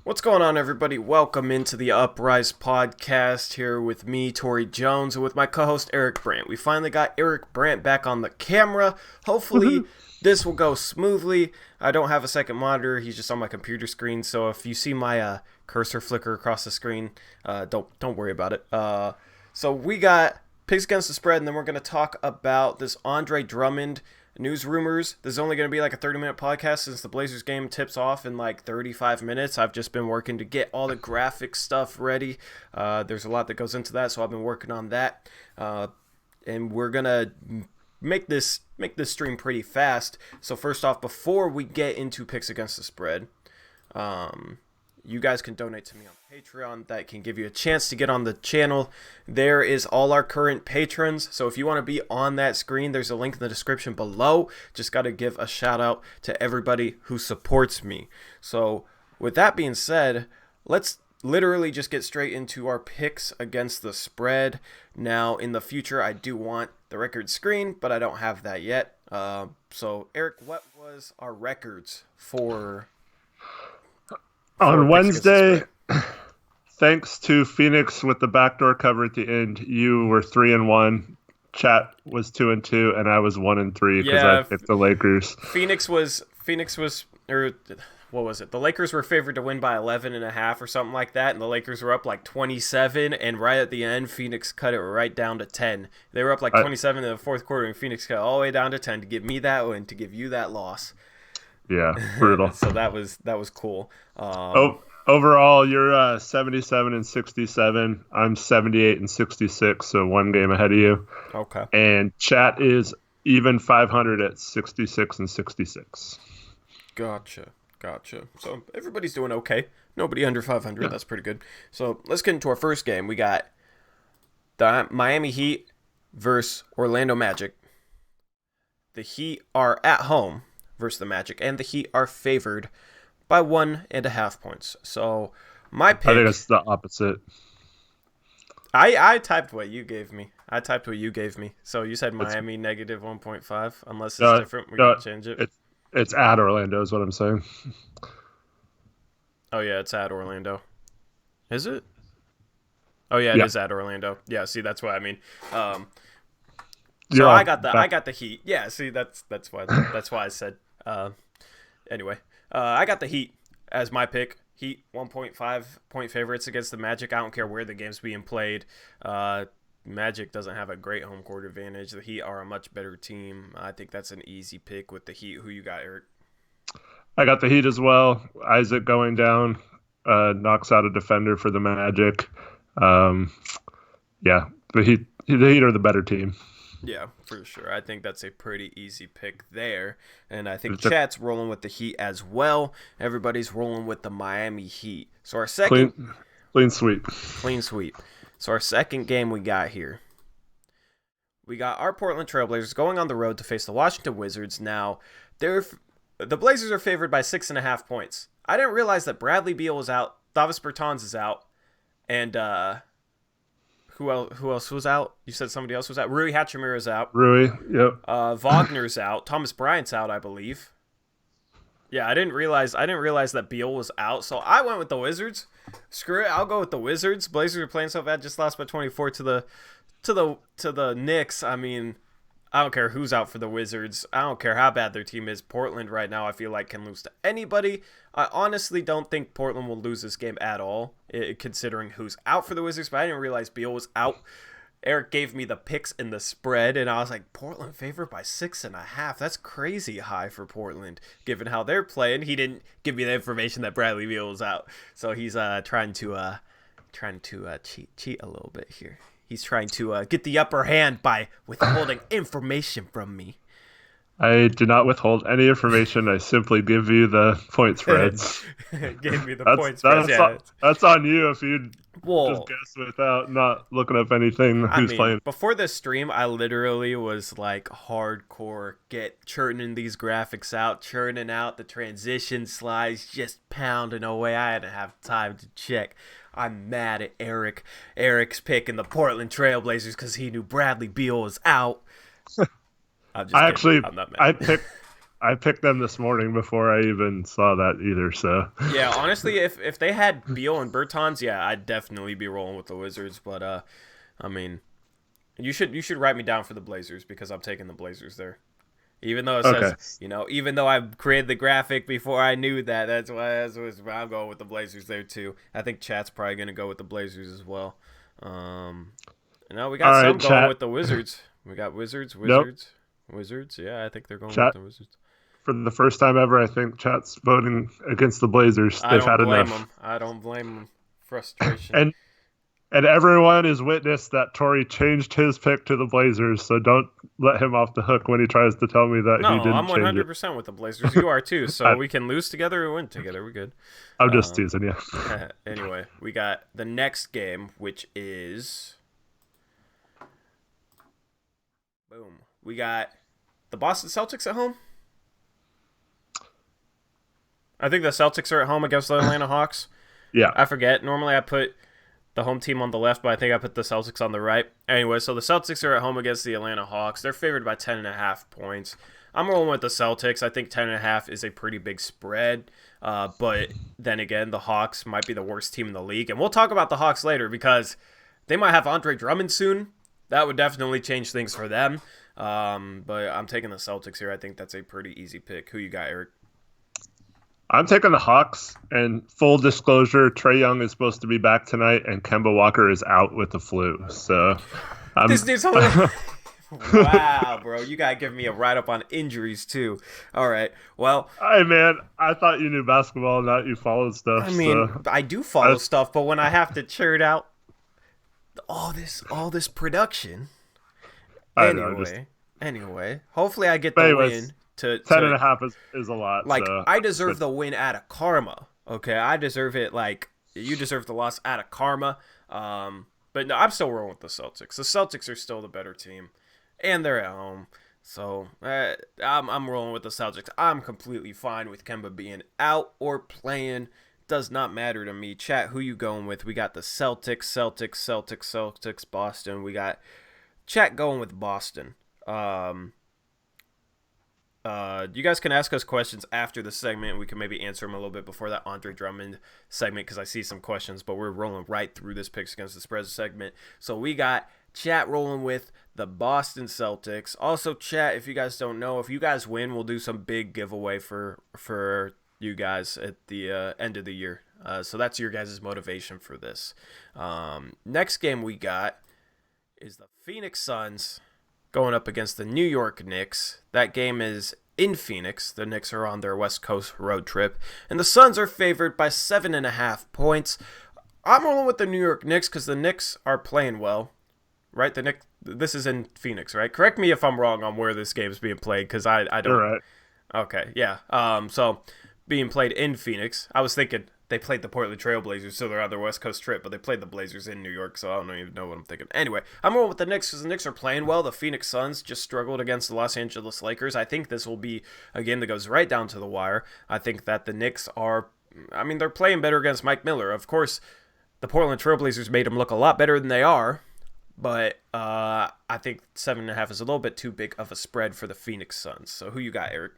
What's going on, everybody? Welcome into the Uprise podcast here with me, Tori Jones, and with my co-host Eric Brandt. We finally got Eric Brandt back on the camera. Hopefully, this will go smoothly. I don't have a second monitor; he's just on my computer screen. So if you see my cursor flicker across the screen, don't worry about it. So we got picks against the spread, and then we're gonna talk about this Andre Drummond news rumors. This is only going to be like a 30-minute podcast since the Blazers game tips off in like 35 minutes. I've just been working to get all the graphic stuff ready. There's a lot that goes into that, so I've been working on that. And we're going to make this stream pretty fast. So first off, before we get into picks against the spread, you guys can donate to me on Patreon. That can give you a chance to get on the channel. There is all our current patrons. So if you want to be on that screen, there's a link in the description below. Just got to give a shout out to everybody who supports me. So with that being said, let's literally just get straight into our picks against the spread. Now, in the future, I do want the record screen, but I don't have that yet. So Eric, what was our records for on Wednesday? Thanks to Phoenix with the backdoor cover at the end, you were 3-1. Chat was 2-2, and I was 1-3 because I picked the Lakers. Phoenix was, or what was it? The Lakers were favored to win by 11.5 or something like that, and the Lakers were up like 27. And right at the end, Phoenix cut it right down to 10. They were up like 27 in the fourth quarter, and Phoenix cut all the way down to 10 to give me that win, to give you that loss. Yeah, brutal. So that was cool. Overall, you're 77-67. I'm 78-66, so one game ahead of you. Okay. And chat is even 500 at 66-66. Gotcha. So everybody's doing okay. Nobody under 500. Yeah. That's pretty good. So let's get into our first game. We got the Miami Heat versus Orlando Magic. The Heat are at home versus the Magic, and the Heat are favored by 1.5 points. So my pick, I think it's the opposite. I typed what you gave me. So you said Miami negative 1.5. Unless it's different, we can change it. It's at Orlando is what I'm saying. Oh yeah, it's at Orlando. Is it? Oh yeah, it is at Orlando. Yeah, see, that's what I mean. So I got the Heat. Yeah, see, that's why I said. Anyway, I got the Heat as my pick. Heat 1.5 point favorites against the Magic. I don't care where the game's being played. Magic doesn't have a great home court advantage. The Heat are a much better team. I think that's an easy pick with the Heat. Who you got, Eric? I got the Heat as well. Isaac going down knocks out a defender for the Magic. The Heat are the better team. Yeah, for sure. I think that's a pretty easy pick there. And I think chat's rolling with the Heat as well. Everybody's rolling with the Miami Heat. So our second... Clean sweep. So our second game we got here. We got our Portland Trailblazers going on the road to face the Washington Wizards. Now, the Blazers are favored by 6.5 points. I didn't realize that Bradley Beal is out. Davis Bertans is out. And... Who else was out? You said somebody else was out. Rui Hachimura's out. Rui, yep. Wagner's out. Thomas Bryant's out, I believe. Yeah, I didn't realize that Beal was out, so I went with the Wizards. Screw it, I'll go with the Wizards. Blazers are playing so bad, just lost by 24 to the Knicks. I mean, I don't care who's out for the Wizards. I don't care how bad their team is. Portland right now, I feel like, can lose to anybody. I honestly don't think Portland will lose this game at all, considering who's out for the Wizards, but I didn't realize Beal was out. Eric gave me the picks in the spread, and I was like, Portland favored by 6.5. That's crazy high for Portland, given how they're playing. He didn't give me the information that Bradley Beal was out, so he's trying to cheat a little bit here. He's trying to get the upper hand by withholding information from me. I do not withhold any information. I simply give you the point spreads. Gave me the point spreads. That's on you if you just guess without not looking up anything who's playing. Before this stream, I literally was like hardcore churning these graphics out, churning out the transition slides, just pounding away. I didn't have time to check. I'm mad at Eric. Eric's picking the Portland Trailblazers because he knew Bradley Beal was out. I'm not mad. I picked them this morning before I even saw that either. So Yeah, honestly, if they had Beal and Bertans, yeah, I'd definitely be rolling with the Wizards. But I mean, you should write me down for the Blazers because I'm taking the Blazers there. Even though it okay, says, even though I created the graphic before I knew that, that's why I'm going with the Blazers there too. I think chat's probably gonna go with the Blazers as well. Um, we all got right, some going chat. with the Wizards. We got Nope, Wizards. Yeah, I think they're going with chat. the Wizards. For the first time ever, I think chat's voting against the Blazers. I They've don't had blame enough, them. I don't blame them. Frustration. and everyone has witnessed that Tori changed his pick to the Blazers. So don't let him off the hook when he tries to tell me that he No, didn't I'm change it. 100% with the Blazers. You are too, so I, we can lose together or win together. We're good. I'm just teasing you. Anyway, we got the next game, which is boom. We got the Boston Celtics at home. I think the Celtics are at home against the Atlanta Hawks. Yeah. I forget. Normally I put the home team on the left, but I think I put the Celtics on the right. Anyway, so the Celtics are at home against the Atlanta Hawks. They're favored by 10.5 points. I'm rolling with the Celtics. I think 10.5 is a pretty big spread. But then again, the Hawks might be the worst team in the league. And we'll talk about the Hawks later because they might have Andre Drummond soon. That would definitely change things for them. But I'm taking the Celtics here. I think that's a pretty easy pick. Who you got, Eric? I'm taking the Hawks, and full disclosure, Trae Young is supposed to be back tonight, and Kemba Walker is out with the flu. So, this dude's wow, bro, you gotta give me a write up on injuries too. All right, well, hey man, I thought you knew basketball, not you followed stuff. I mean, so. I do follow stuff, but when I have to churn out all this production, anyway, hopefully I get the win. 10.5 is a lot. Like, so. I deserve the win out of karma. Okay, I deserve it. Like, you deserve the loss out of karma. But no, I'm still rolling with the Celtics. The Celtics are still the better team, and they're at home. So I'm rolling with the Celtics. I'm completely fine with Kemba being out or playing. Does not matter to me. Chat, who you going with? We got the Celtics, Boston. We got chat going with Boston. You guys can ask us questions after the segment. We can maybe answer them a little bit before that Andre Drummond segment because I see some questions, but we're rolling right through this picks against the spread segment. So we got chat rolling with the Boston Celtics. Also, chat, if you guys don't know, if you guys win, we'll do some big giveaway for you guys at the end of the year. So that's your guys' motivation for this. Next game we got is the Phoenix Suns going up against the New York Knicks. That game is in Phoenix. The Knicks are on their West Coast road trip. And the Suns are favored by 7.5 points. I'm rolling with the New York Knicks because the Knicks are playing well. Right? This is in Phoenix, right? Correct me if I'm wrong on where this game is being played because I don't. You're right. Okay, yeah. So being played in Phoenix. I was thinking they played the Portland Trail Blazers, so they're on their West Coast trip, but they played the Blazers in New York, so I don't even know what I'm thinking. Anyway, I'm rolling with the Knicks because the Knicks are playing well. The Phoenix Suns just struggled against the Los Angeles Lakers. I think this will be a game that goes right down to the wire. I think that the Knicks they're playing better against Mike Miller. Of course, the Portland Trail Blazers made them look a lot better than they are, but I think 7.5 is a little bit too big of a spread for the Phoenix Suns. So who you got, Eric?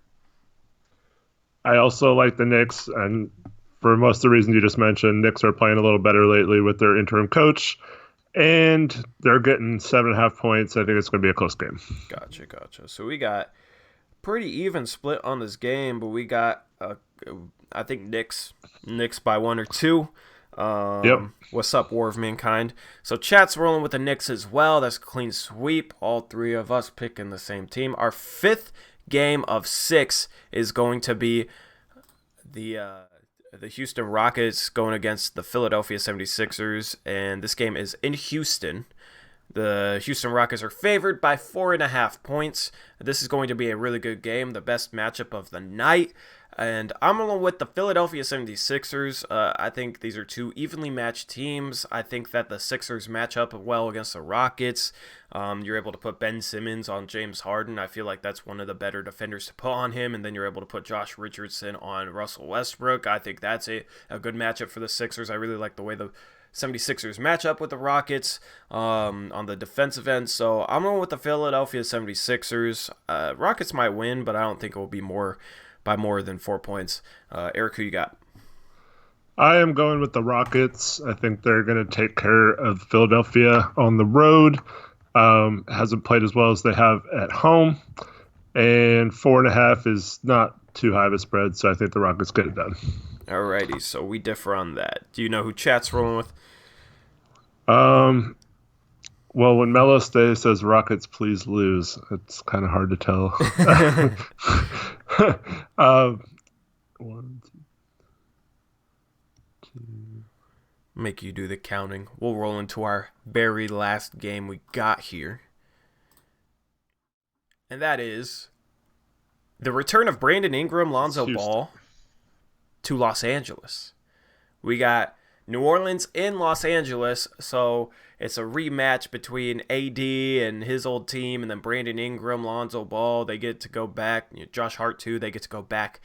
I also like the Knicks, and for most of the reasons you just mentioned, Knicks are playing a little better lately with their interim coach, and they're getting 7.5 points. I think it's going to be a close game. Gotcha. So we got pretty even split on this game, but we got, I think, Knicks by 1 or 2. Yep. What's up, War of Mankind? So chat's rolling with the Knicks as well. That's a clean sweep. All three of us picking the same team. Our 5th game of 6 is going to be the Houston Rockets going against the Philadelphia 76ers, and this game is in Houston. The Houston Rockets are favored by 4.5 points. This is going to be a really good game, the best matchup of the night. And I'm along with the Philadelphia 76ers. I think these are two evenly matched teams. I think that the Sixers match up well against the Rockets. You're able to put Ben Simmons on James Harden. I feel like that's one of the better defenders to put on him. And then you're able to put Josh Richardson on Russell Westbrook. I think that's a good matchup for the Sixers. I really like the way the 76ers match up with the Rockets on the defensive end. So I'm going with the Philadelphia 76ers. Rockets might win, but I don't think it will be by more than 4 points. Eric, who you got? I am going with the Rockets. I think they're going to take care of Philadelphia on the road. Hasn't played as well as they have at home. And 4.5 is not too high of a spread, so I think the Rockets get it done. Alrighty, so we differ on that. Do you know who chat's rolling with? Well, when Mello stays says Rockets please lose, it's kind of hard to tell. One, two. Make you do the counting. We'll roll into our very last game we got here. And that is the return of Brandon Ingram, Lonzo Ball to Los Angeles. We got New Orleans in Los Angeles, so it's a rematch between AD and his old team, and then Brandon Ingram, Lonzo Ball, they get to go back. Josh Hart, too, they get to go back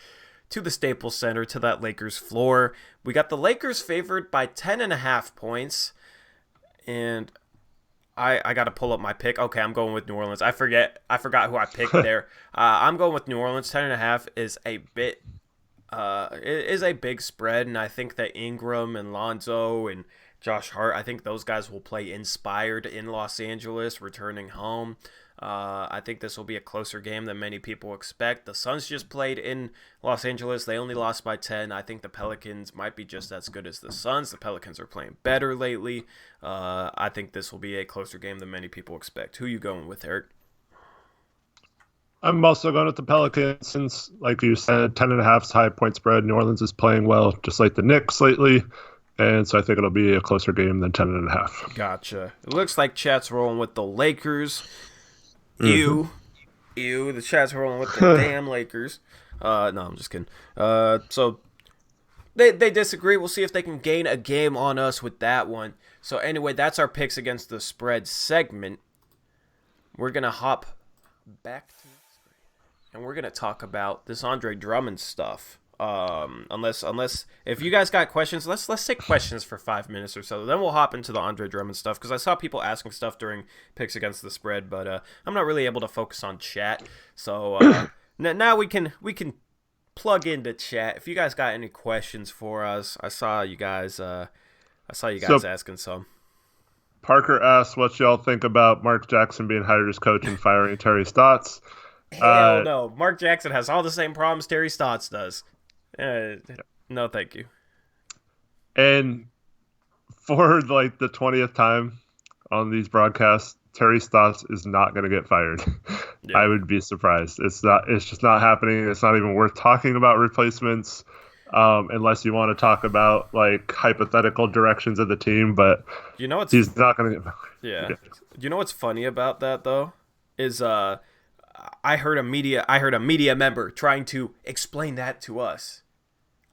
to the Staples Center, to that Lakers floor. We got the Lakers favored by 10.5 points, and I got to pull up my pick. Okay, I'm going with New Orleans. I forgot who I picked there. I'm going with New Orleans. 10.5 is a bit. It is a big spread, and I think that Ingram and Lonzo and Josh Hart, I think those guys will play inspired in Los Angeles, returning home. I think this will be a closer game than many people expect. The Suns just played in Los Angeles. They only lost by 10. I think the Pelicans might be just as good as the Suns. The Pelicans are playing better lately. I think this will be a closer game than many people expect. Who are you going with, Eric? I'm also going with the Pelicans since, like you said, 10.5 is high point spread. New Orleans is playing well, just like the Knicks lately. And so I think it'll be a closer game than 10.5. Gotcha. It looks like chat's rolling with the Lakers. Ew. The chat's rolling with the damn Lakers. No, I'm just kidding. So they disagree. We'll see if they can gain a game on us with that one. So anyway, that's our picks against the spread segment. We're going to hop back to the screen, and we're going to talk about this Andre Drummond stuff. Unless if you guys got questions, let's take questions for 5 minutes or so. Then we'll hop into the Andre Drummond stuff, because I saw people asking stuff during picks against the spread, but I'm not really able to focus on chat. So now we can plug into chat. If you guys got any questions for us, I saw you guys asking some. Parker asks, what y'all think about Mark Jackson being hired as coach and firing Terry Stotts? Hell no. Mark Jackson has all the same problems Terry Stotts does. No, thank you. And for like the 20th time on these broadcasts, Terry Stotts is not going to get fired. Yeah. I would be surprised. It's just not happening. It's not even worth talking about replacements, unless you want to talk about like hypothetical directions of the team. But he's not going to get fired. Yeah. You know what's funny about that though is I heard a media member trying to explain that to us.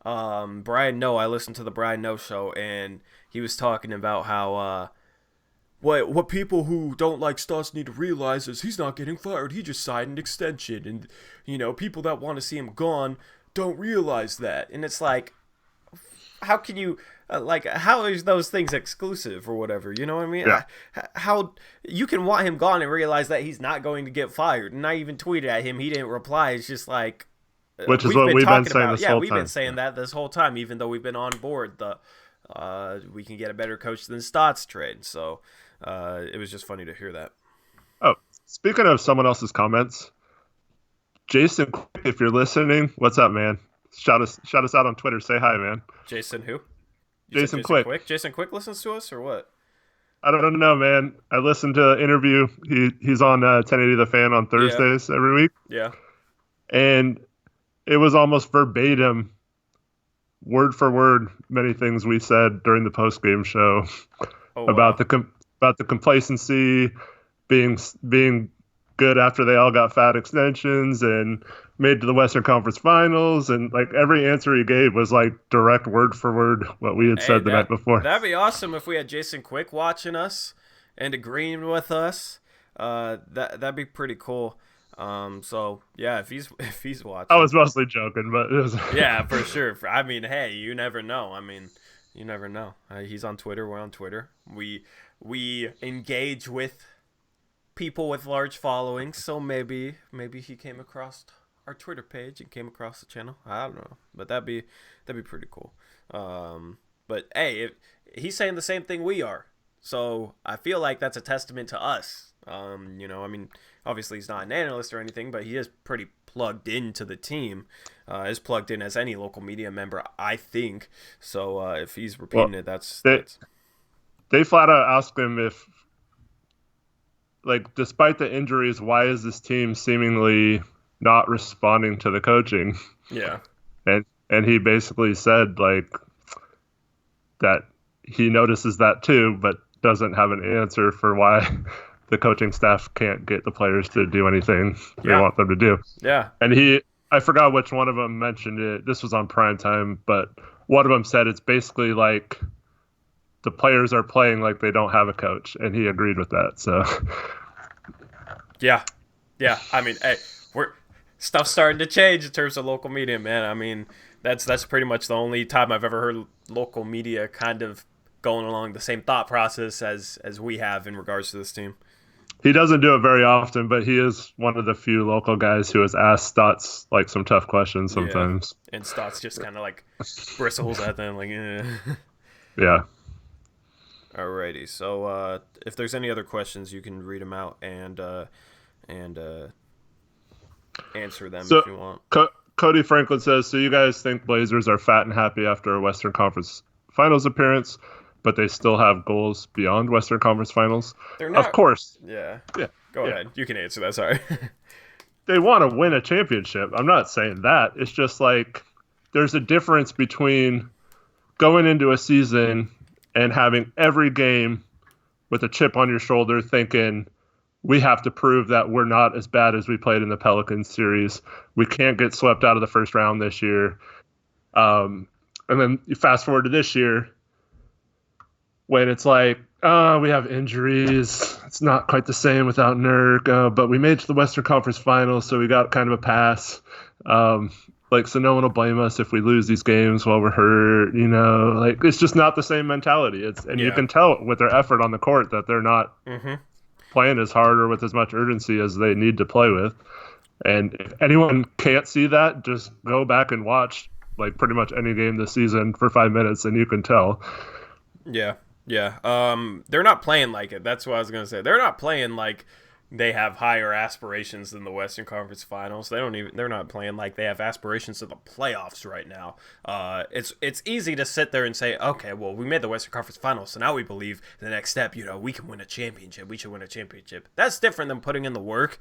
Brian Noe, I listened to the Brian Noe show, and he was talking about how what people who don't like Stotts need to realize is he's not getting fired. He just signed an extension, and people that want to see him gone don't realize that. And it's like, how can you how is those things exclusive or whatever? You know what I mean? Yeah. How you can want him gone and realize that he's not going to get fired. And I even tweeted at him. He didn't reply. It's just like, which is what we've been saying this whole time. Yeah, we've been saying that this whole time, even though we've been on board we can get a better coach than Stotts trade. So it was just funny to hear that. Oh, speaking of someone else's comments, Jason, if you're listening, what's up, man? Shout us out on Twitter. Say hi, man. Jason who? Jason Quick. Jason Quick listens to us or what? I don't know, man. I listened to an interview. He's on 1080 The Fan on Thursdays every week. Yeah. And it was almost verbatim, word for word, many things we said during the post-game show about the complacency, being good after they all got fat extensions and made to the Western Conference Finals, and like every answer he gave was like direct word for word what we had said the night before. That'd be awesome if we had Jason Quick watching us and agreeing with us. That'd be pretty cool. So yeah, if he's watching. I was mostly joking, but it was yeah, for sure. I mean, hey, you never know. I mean, You never know. He's on Twitter. We're on Twitter. We engage with people with large followings, so maybe he came across our Twitter page and came across the channel. I don't know, but that'd be pretty cool. But hey, he's saying the same thing we are, so I feel like that's a testament to us. I mean, obviously he's not an analyst or anything, but he is pretty plugged into the team, as plugged in as any local media member, I think. So if he's repeating it, that's they flat out asked him if, like, despite the injuries, why is this team seemingly not responding to the coaching? Yeah. And he basically said, like, that he notices that too, but doesn't have an answer for why the coaching staff can't get the players to do anything they want them to do. Yeah. And I forgot which one of them mentioned it. This was on primetime, but one of them said it's basically like the players are playing like they don't have a coach, and he agreed with that. So, yeah. I mean, hey, stuff's starting to change in terms of local media, man. I mean, that's pretty much the only time I've ever heard local media kind of going along the same thought process as we have in regards to this team. He doesn't do it very often, but he is one of the few local guys who has asked Stotts like some tough questions sometimes. Yeah. And Stotts just kind of like bristles at them, like, Yeah. Alrighty, so if there's any other questions, you can read them out and answer them if you want. Cody Franklin says, so you guys think Blazers are fat and happy after a Western Conference Finals appearance, but they still have goals beyond Western Conference Finals? They're not. Of course. Yeah. Go ahead. You can answer that. Sorry. They want to win a championship. I'm not saying that. It's just like there's a difference between going into a season and having every game with a chip on your shoulder thinking we have to prove that we're not as bad as we played in the Pelicans series. We can't get swept out of the first round this year. And then you fast forward to this year when it's like, we have injuries. It's not quite the same without Nurk, but we made it to the Western Conference Finals, so we got kind of a pass. So no one will blame us if we lose these games while we're hurt. Like, it's just not the same mentality. You can tell with their effort on the court that they're not playing as hard or with as much urgency as they need to play with. And if anyone can't see that, just go back and watch like pretty much any game this season for 5 minutes, and you can tell. Yeah. They're not playing like it. That's what I was gonna say. They're not playing like they have higher aspirations than the Western Conference Finals. They're not playing like they have aspirations to the playoffs right now. It's easy to sit there and say, okay, well, we made the Western Conference Finals, so now we believe the next step, we can win a championship. We should win a championship. That's different than putting in the work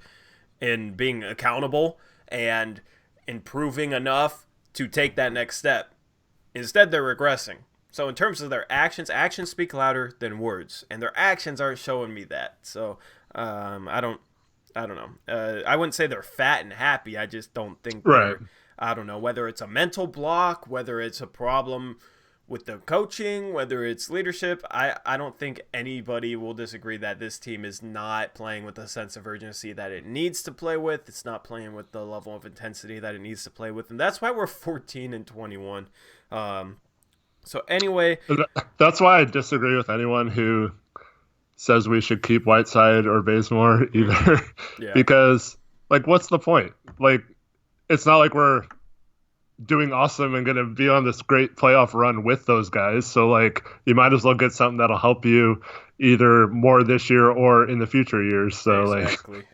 and being accountable and improving enough to take that next step. Instead, they're regressing. So in terms of their actions speak louder than words, and their actions aren't showing me that. So I don't know. I wouldn't say they're fat and happy. I just don't think I don't know whether it's a mental block, whether it's a problem with the coaching, whether it's leadership. I don't think anybody will disagree that this team is not playing with the sense of urgency that it needs to play with. It's not playing with the level of intensity that it needs to play with, and that's why we're 14-21. So anyway, that's why I disagree with anyone who says we should keep Whiteside or Bazemore either. Because, like, what's the point? Like, it's not like we're doing awesome and going to be on this great playoff run with those guys. So, like, you might as well get something that'll help you either more this year or in the future years. So,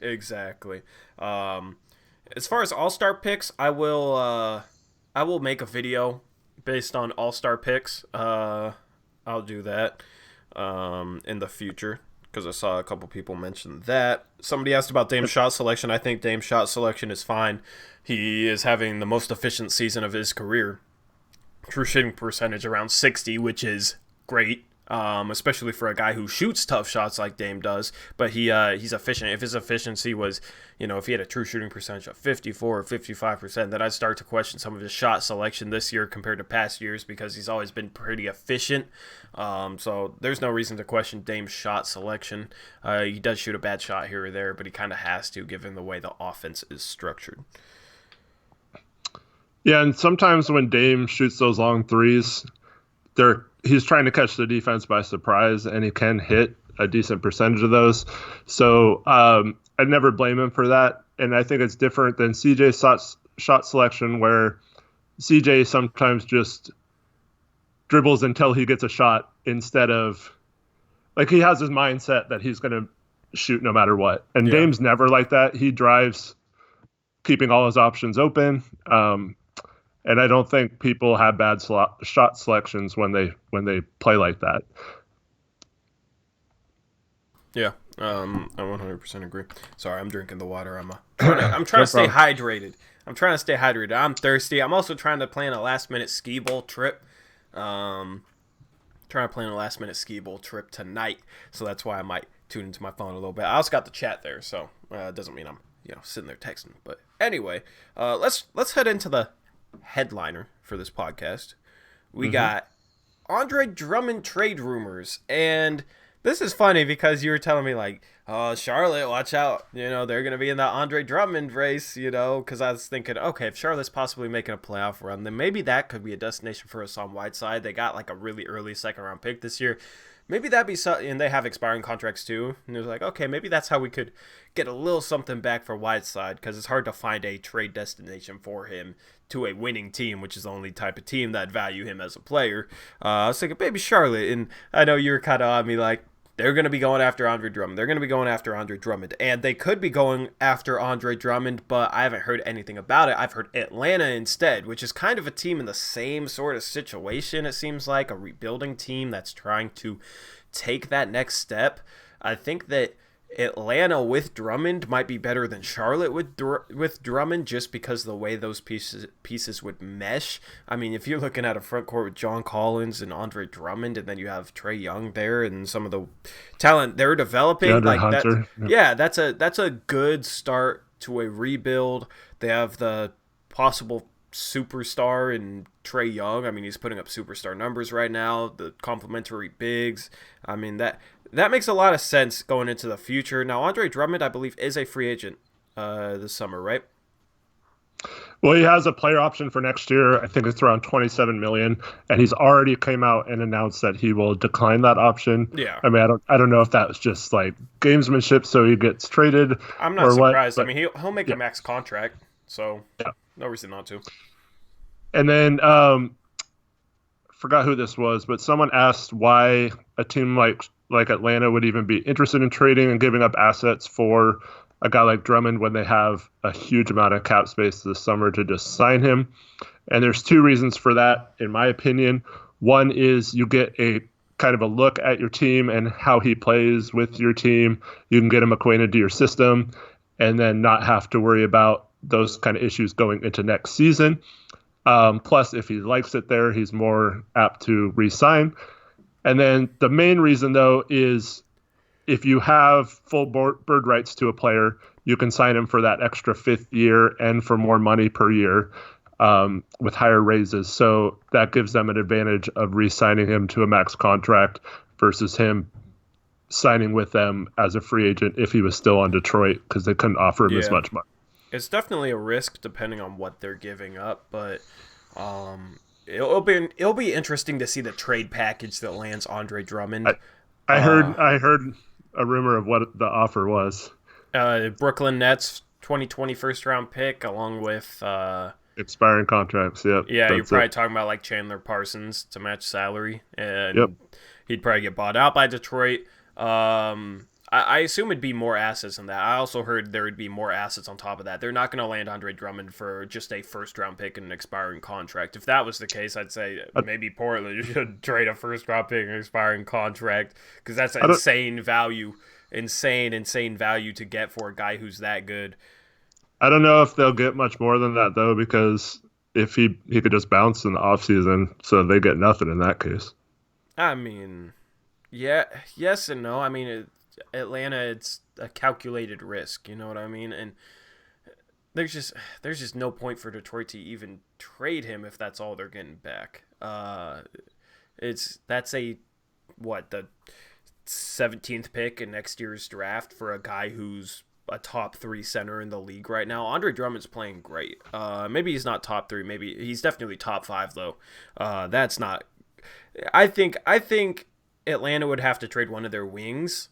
exactly. As far as all-star picks, I will make a video based on all-star picks. I'll do that in the future because I saw a couple people mention that. Somebody asked about Dame's shot selection. I think Dame's shot selection is fine. He is having the most efficient season of his career. True shooting percentage around 60, which is great. Especially for a guy who shoots tough shots like Dame does, but he's efficient. If his efficiency was, if he had a true shooting percentage of 54 or 55%, then I'd start to question some of his shot selection this year compared to past years because he's always been pretty efficient. So there's no reason to question Dame's shot selection. He does shoot a bad shot here or there, but he kind of has to given the way the offense is structured. Yeah, and sometimes when Dame shoots those long threes, they're he's trying to catch the defense by surprise, and he can hit a decent percentage of those. So I never blame him for that. And I think it's different than CJ's shot selection, where CJ sometimes just dribbles until he gets a shot instead of, like, he has his mindset that he's going to shoot no matter what. And Dame's never like that. He drives keeping all his options open. And I don't think people have bad shot selections when they play like that. Yeah, I 100% agree. Sorry, I'm drinking the water. I'm trying to stay hydrated. I'm thirsty. I'm also trying to plan a last-minute skee bowl trip. Trying to plan a last-minute skee bowl trip tonight, so that's why I might tune into my phone a little bit. I also got the chat there, so it doesn't mean I'm sitting there texting. But anyway, let's head into the headliner for this podcast. We got Andre Drummond trade rumors, and this is funny because you were telling me, like, Charlotte, watch out, they're going to be in that Andre Drummond race, because I was thinking, okay, if Charlotte's possibly making a playoff run, then maybe that could be a destination for us on Whiteside. They got like a really early second-round pick this year. Maybe that'd be something, and they have expiring contracts too. And it was like, okay, maybe that's how we could get a little something back for Whiteside, because it's hard to find a trade destination for him to a winning team, which is the only type of team that value him as a player. I was thinking, maybe Charlotte, and I know you were kind of on me like, they're going to be going after Andre Drummond. And they could be going after Andre Drummond, but I haven't heard anything about it. I've heard Atlanta instead, which is kind of a team in the same sort of situation, it seems like, a rebuilding team that's trying to take that next step. I think that Atlanta with Drummond might be better than Charlotte with Drummond, just because of the way those pieces would mesh. I mean, if you're looking at a front court with John Collins and Andre Drummond, and then you have Trae Young there and some of the talent they're developing, DeAndre Hunter. That's a good start to a rebuild. They have the possible superstar in Trae Young. I mean, he's putting up superstar numbers right now. The complementary bigs. I mean, that makes a lot of sense going into the future. Now, Andre Drummond, I believe, is a free agent this summer, right? Well, he has a player option for next year. I think it's around $27 million, and he's already came out and announced that he will decline that option. Yeah. I mean, I don't know if that was just like gamesmanship, so he gets traded. I'm not surprised. But, I mean, he'll make a max contract, so no reason not to. And then forgot who this was, but someone asked why a team like Atlanta would even be interested in trading and giving up assets for a guy like Drummond when they have a huge amount of cap space this summer to just sign him. And there's two reasons for that, in my opinion. One is you get a kind of a look at your team and how he plays with your team. You can get him acquainted to your system and then not have to worry about those kind of issues going into next season. Plus, if he likes it there, he's more apt to re-sign. And then the main reason, though, is if you have full bird rights to a player, you can sign him for that extra fifth year and for more money per year with higher raises. So that gives them an advantage of re-signing him to a max contract versus him signing with them as a free agent if he was still on Detroit, because they couldn't offer him as much money. It's definitely a risk depending on what they're giving up, but it'll be interesting to see the trade package that lands Andre Drummond. I heard a rumor of what the offer was. Brooklyn Nets 2020 first round pick along with expiring contracts. Yep. Yeah, you're probably talking about like Chandler Parsons to match salary, and he'd probably get bought out by Detroit. I assume it'd be more assets than that. I also heard there would be more assets on top of that. They're not going to land Andre Drummond for just a first-round pick and an expiring contract. If that was the case, I'd say maybe Portland should trade a first-round pick and an expiring contract, because that's an insane value to get for a guy who's that good. I don't know if they'll get much more than that, though, because if he could just bounce in the offseason, so they get nothing in that case. I mean, yes and no. I mean, Atlanta, it's a calculated risk, you know what I mean? And there's just no point for Detroit to even trade him if that's all they're getting back. That's the 17th pick in next year's draft for a guy who's a top 3 center in the league right now. Andre Drummond's playing great. Maybe he's not top 3, maybe he's definitely top 5 though. That's not I think Atlanta would have to trade one of their wings.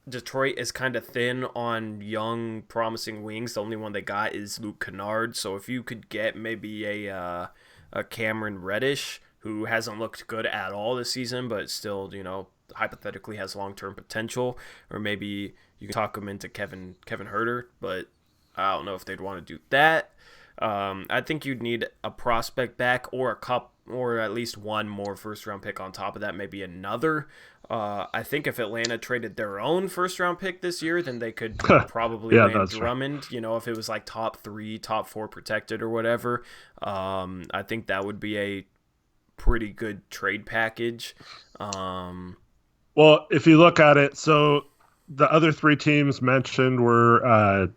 Detroit is kind of thin on young, promising wings. The only one they got is Luke Kennard. So if you could get maybe a Cameron Reddish, who hasn't looked good at all this season, but still, hypothetically has long-term potential, or maybe you can talk him into Kevin Huerter, but I don't know if they'd want to do that. I think you'd need a prospect back or or at least one more first-round pick on top of that, maybe another. I think if Atlanta traded their own first-round pick this year, then they could probably land Drummond. Right. If it was like top 3, top 4 protected or whatever. I think that would be a pretty good trade package. Well, if you look at it, so the other 3 teams mentioned were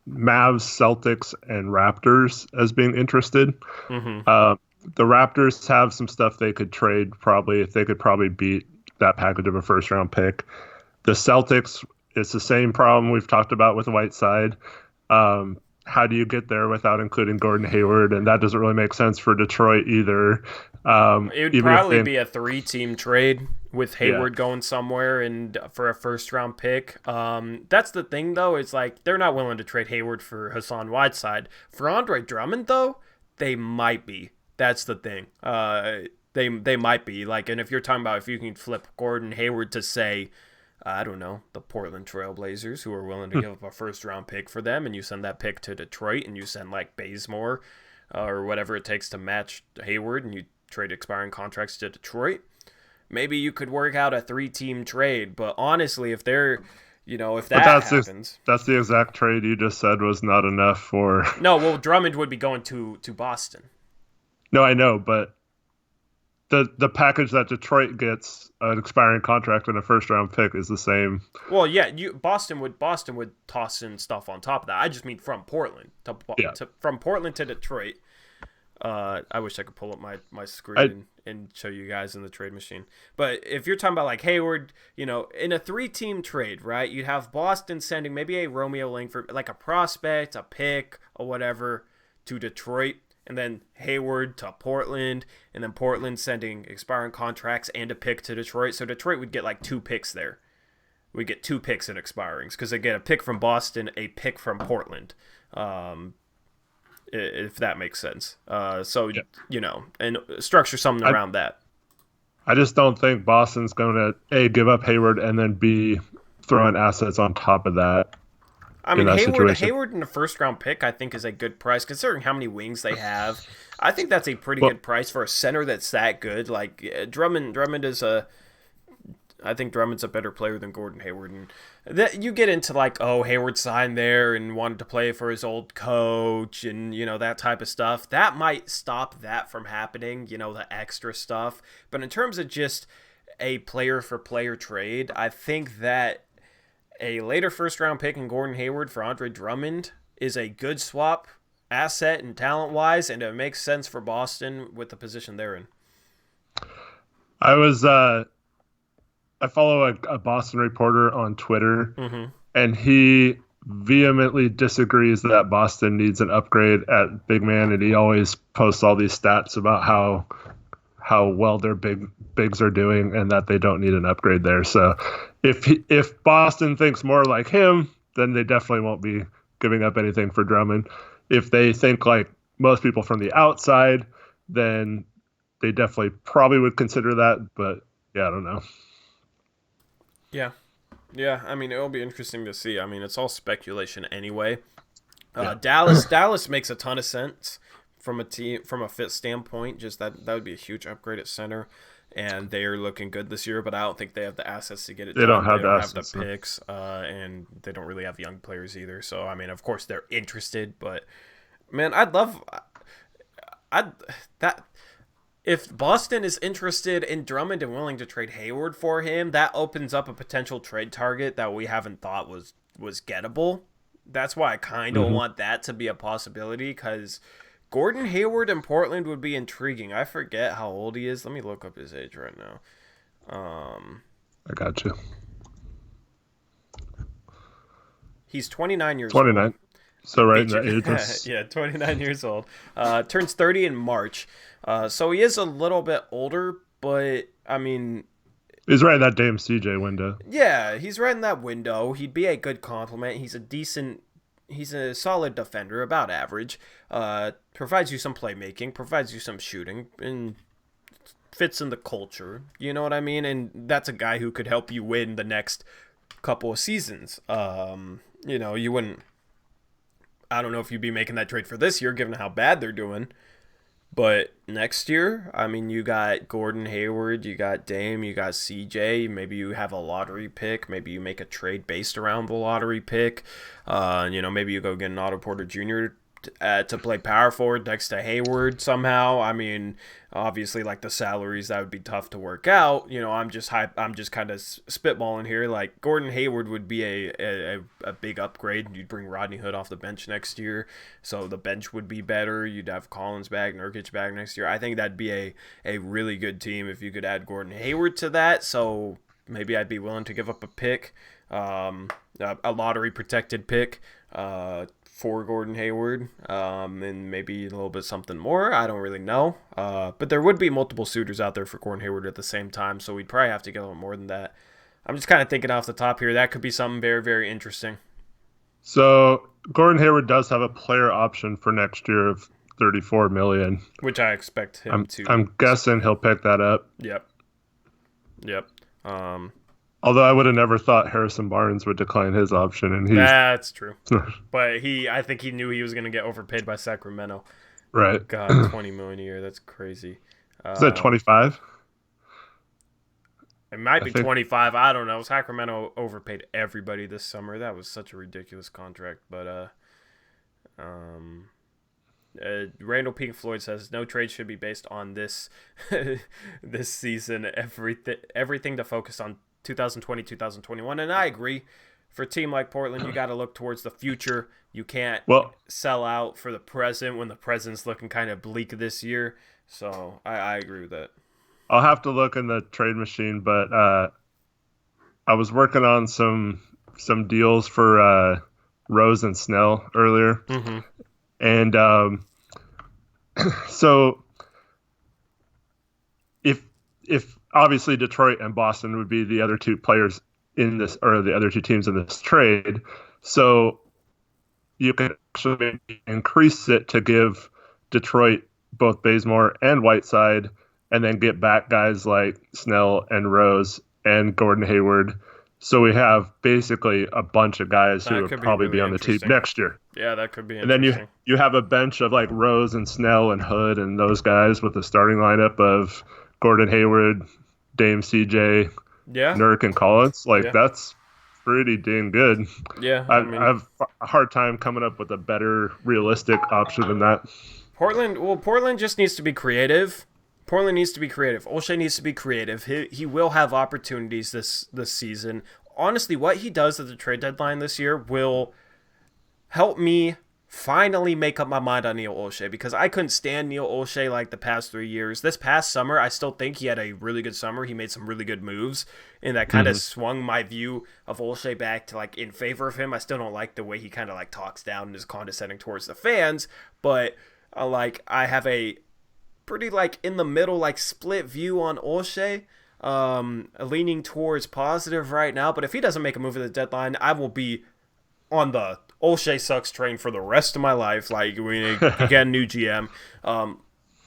Mavs, Celtics, and Raptors as being interested. Mm-hmm. The Raptors have some stuff they could trade probably. If they could probably beat that package of a first-round pick. The Celtics, it's the same problem we've talked about with Whiteside. How do you get there without including Gordon Hayward? And that doesn't really make sense for Detroit either. It would probably be a 3-team trade with Hayward going somewhere and for a first-round pick. That's the thing, though. It's like they're not willing to trade Hayward for Hassan Whiteside. For Andre Drummond, though, they might be. That's the thing. They might be. And if you're talking about if you can flip Gordon Hayward to, say, I don't know, the Portland Trailblazers, who are willing to give up a first-round pick for them, and you send that pick to Detroit, and you send, Bazemore or whatever it takes to match Hayward, and you trade expiring contracts to Detroit, maybe you could work out a 3-team trade. But honestly, if they're, if that happens... That's the exact trade you just said was not enough for... No, well, Drummond would be going to Boston. No, I know, but the package that Detroit gets, an expiring contract and a first-round pick, is the same. Well, yeah, Boston would toss in stuff on top of that. I just mean from Portland from Portland to Detroit. I wish I could pull up my screen and show you guys in the trade machine. But if you're talking about Hayward, in a 3-team trade, right? You'd have Boston sending maybe a Romeo Langford, a prospect, a pick, or whatever, to Detroit. And then Hayward to Portland, and then Portland sending expiring contracts and a pick to Detroit. So Detroit would get 2 picks there. We get 2 picks in expirings because they get a pick from Boston, a pick from Portland, if that makes sense. And structure something around that. I just don't think Boston's going to A, give up Hayward, and then B, throw in assets on top of that. I mean, Hayward in a first-round pick, I think, is a good price, considering how many wings they have. I think that's a pretty good price for a center that's that good. Drummond is I think Drummond's a better player than Gordon Hayward. And that you get into Hayward signed there and wanted to play for his old coach and, that type of stuff. That might stop that from happening, the extra stuff. But in terms of just a player-for-player trade, I think that a later first-round pick in Gordon Hayward for Andre Drummond is a good swap, asset and talent-wise, and it makes sense for Boston with the position they're in. I follow a Boston reporter on Twitter, mm-hmm. and he vehemently disagrees that Boston needs an upgrade at big man, and he always posts all these stats about how well their bigs are doing and that they don't need an upgrade there. So if Boston thinks more like him, then they definitely won't be giving up anything for Drummond. If they think like most people from the outside, then they definitely probably would consider that. But yeah, I don't know. Yeah. I mean, it'll be interesting to see. I mean, it's all speculation anyway. Dallas makes a ton of sense. From a fit standpoint, just that would be a huge upgrade at center, and they are looking good this year. But I don't think they have the assets to get it done. They don't have the picks, and they don't really have young players either. So I mean, of course they're interested, but man, if Boston is interested in Drummond and willing to trade Hayward for him, that opens up a potential trade target that we haven't thought was gettable. That's why I kind of want that to be a possibility, because Gordon Hayward in Portland would be intriguing. I forget how old he is. Let me look up his age right now. I got you. He's 29 years old. 29. So right in the age. Yeah, 29 years old. Turns 30 in March. So he is a little bit older, but I mean, He's right in that Dame CJ window. yeah, he's right in that window. He'd be a good compliment. He's a solid defender, about average. Provides you some playmaking, provides you some shooting, and fits in the culture. You know what I mean? And that's a guy who could help you win the next couple of seasons. You wouldn't. I don't know if you'd be making that trade for this year, given how bad they're doing. But next year, I mean, you got Gordon Hayward, you got Dame, you got CJ. Maybe you have a lottery pick. Maybe you make a trade based around the lottery pick. Maybe you go get an Otto Porter Jr. To play power forward next to Hayward somehow. I mean, obviously, like the salaries, that would be tough to work out. I'm just kind of spitballing here. Like Gordon Hayward would be a big upgrade. You'd bring Rodney Hood off the bench next year, so the bench would be better. You'd have Collins back, Nurkic back next year. I think that'd be a really good team if you could add Gordon Hayward to that. So maybe I'd be willing to give up a pick, a lottery protected pick. For Gordon Hayward, and maybe a little bit something more. I don't really know. But there would be multiple suitors out there for Gordon Hayward at the same time, so we'd probably have to get a little more than that. I'm just kind of thinking off the top here. That could be something very, very interesting. So Gordon Hayward does have a player option for next year of $34 million, which I expect him to. I'm guessing he'll pick that up. Yep. Although I would have never thought Harrison Barnes would decline his option, and that's true. But I think he knew he was going to get overpaid by Sacramento. Right. God, $20 million a year. That's crazy. Is that 25? It might be 25. I don't know. Sacramento overpaid everybody this summer. That was such a ridiculous contract. But Randall Pink Floyd says no trade should be based on this this season. Everything to focus on 2020, 2021, and I agree. For a team like Portland, you got to look towards the future. You can't sell out for the present when the present's looking kind of bleak this year. So I agree with that. I'll have to look in the trade machine, but I was working on some deals for Rose and Snell earlier, and so if obviously Detroit and Boston would be the other two players in this, or the other two teams in this trade. So you could actually increase it to give Detroit both Bazemore and Whiteside, and then get back guys like Snell and Rose and Gordon Hayward. So we have basically a bunch of guys who would probably be on the team next year. Yeah, that could be interesting. And then you have a bench of like Rose and Snell and Hood and those guys with the starting lineup of Gordon Hayward, Dame CJ, Nurk, and Collins. That's pretty dang good. Yeah. I have a hard time coming up with a better realistic option than that. Portland just needs to be creative. Portland needs to be creative. Olshey needs to be creative. He will have opportunities this season. Honestly, what he does at the trade deadline this year will help me finally make up my mind on Neil Olshey, because I couldn't stand Neil Olshey like the past 3 years. This past summer, I still think he had a really good summer. He made some really good moves, and that kind of swung my view of Olshey back to like in favor of him. I still don't like the way he kind of like talks down and is condescending towards the fans, but I have a pretty like in the middle like split view on Olshey, leaning towards positive right now. But if he doesn't make a move at the deadline, I will be on the Olshey sucks train for the rest of my life. Like we get a new GM,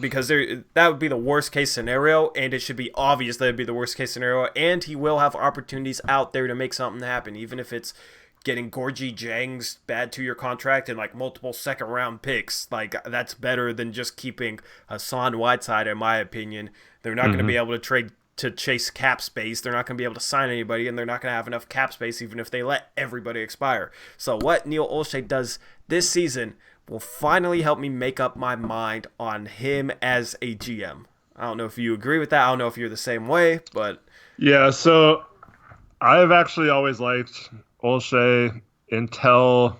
because that would be the worst case scenario, and it should be obvious that it'd be the worst case scenario. And he will have opportunities out there to make something happen, even if it's getting Gorgie Jang's bad 2-year contract and like multiple second-round picks. Like that's better than just keeping Hassan Whiteside, in my opinion. They're not going to be able to trade to chase cap space. They're not going to be able to sign anybody, and they're not going to have enough cap space even if they let everybody expire. So what Neil Olshey does this season will finally help me make up my mind on him as a GM. I don't know if you agree with that. I don't know if you're the same way, but yeah. So I've actually always liked Olshey until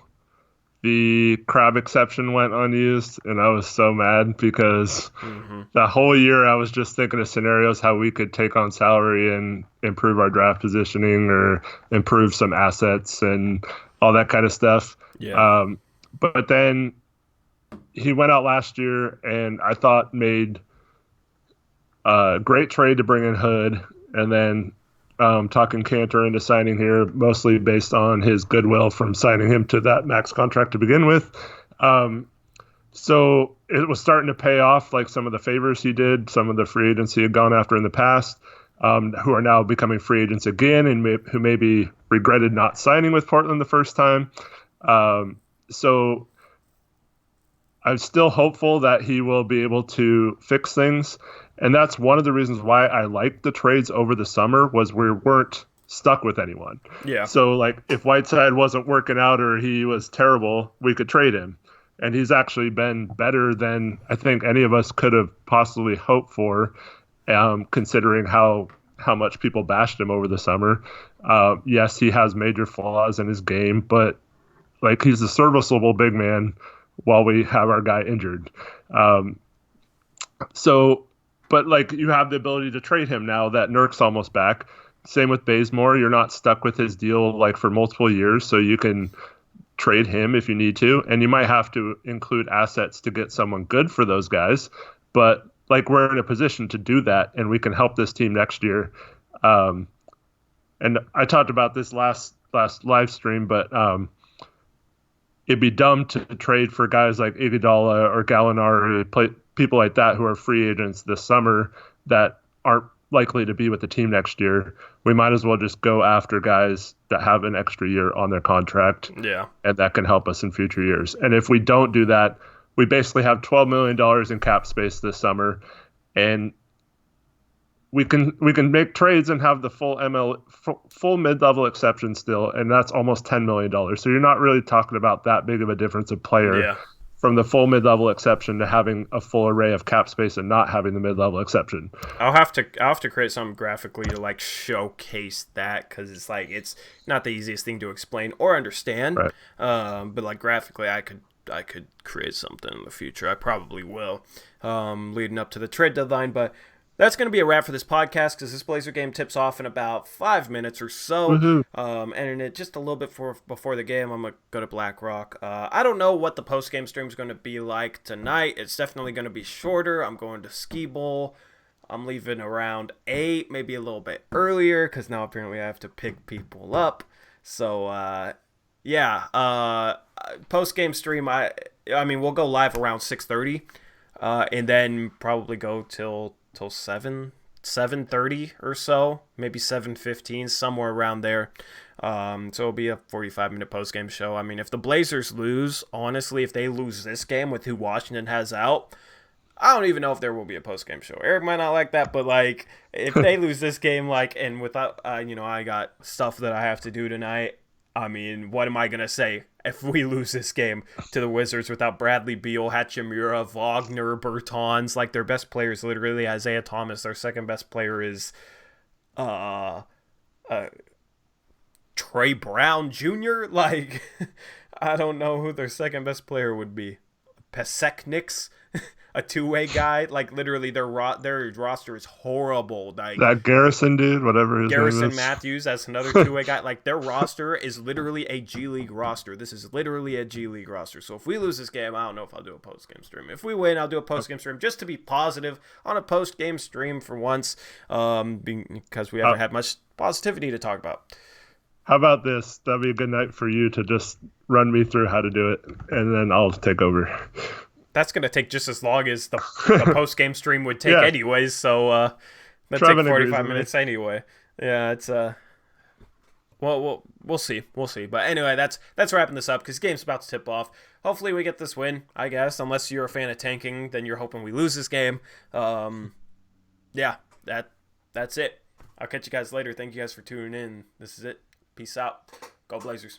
the crab exception went unused, and I was so mad because the whole year I was just thinking of scenarios how we could take on salary and improve our draft positioning or improve some assets and all that kind of stuff. Yeah. But then he went out last year and I thought made Great trade to bring in Hood, and then talking Cantor into signing here, mostly based on his goodwill from signing him to that max contract to begin with. So it was starting to pay off, like some of the favors he did, some of the free agents he had gone after in the past, who are now becoming free agents again, and who maybe regretted not signing with Portland the first time. So I'm still hopeful that he will be able to fix things. And that's one of the reasons why I liked the trades over the summer, was we weren't stuck with anyone. Yeah. So, like, if Whiteside wasn't working out or he was terrible, we could trade him. And he's actually been better than I think any of us could have possibly hoped for, considering how much people bashed him over the summer. Yes, he has major flaws in his game, but like, he's a serviceable big man while we have our guy injured. But like, you have the ability to trade him now that Nurk's almost back. Same with Bazemore. You're not stuck with his deal like for multiple years, so you can trade him if you need to, and you might have to include assets to get someone good for those guys, but like, we're in a position to do that, and we can help this team next year. And I talked about this last live stream, but it'd be dumb to trade for guys like Iguodala or Gallinari, people like that who are free agents this summer that aren't likely to be with the team next year. We might as well just go after guys that have an extra year on their contract. Yeah. And that can help us in future years. And if we don't do that, we basically have $12 million in cap space this summer, and we can make trades and have the full mid-level exception still, and that's almost $10 million. So you're not really talking about that big of a difference of player from the full mid-level exception to having a full array of cap space and not having the mid-level exception. I'll have to create something graphically to like showcase that, because it's like, it's not the easiest thing to explain or understand. Right. But like, graphically, I could create something in the future. I probably will, leading up to the trade deadline. But that's going to be a wrap for this podcast, because this Blazer game tips off in about 5 minutes or so. Mm-hmm. And just a little bit before the game, I'm going to go to Black Rock. I don't know what the post-game stream is going to be like tonight. It's definitely going to be shorter. I'm going to Ski Bowl. I'm leaving around 8, maybe a little bit earlier, because now apparently I have to pick people up. So, post-game stream, I mean, we'll go live around 6:30, and then probably go till 7:30 or so, maybe 7:15, somewhere around there. So it'll be a 45-minute post-game show. I mean, if the Blazers lose, honestly, if they lose this game with who Washington has out, I don't even know if there will be a post-game show. Eric might not like that, but like, if they lose this game, like, and without, I got stuff that I have to do tonight. I mean, what am I going to say if we lose this game to the Wizards without Bradley Beal, Hachimura, Wagner, Bertans? Like, their best player is literally Isaiah Thomas. Their second best player is Trey Brown Jr.? Like, I don't know who their second best player would be. Pesekniks? A two-way guy? Like, literally, their roster is horrible. Like, that Garrison dude, whatever his name is. Garrison Matthews, that's another two-way guy. Like, their roster is literally a G League roster. This is literally a G League roster. So if we lose this game, I don't know if I'll do a post-game stream. If we win, I'll do a post-game stream just to be positive on a post-game stream for once, because we haven't had much positivity to talk about. How about this? That'd be a good night for you to just run me through how to do it, and then I'll take over. That's going to take just as long as the post-game stream would take anyways, so that'd take 45 minutes anyway. Yeah, it's well, we'll see. We'll see. But anyway, that's wrapping this up, because the game's about to tip off. Hopefully we get this win, I guess, unless you're a fan of tanking, then you're hoping we lose this game. Yeah, that's it. I'll catch you guys later. Thank you guys for tuning in. This is it. Peace out. Go Blazers.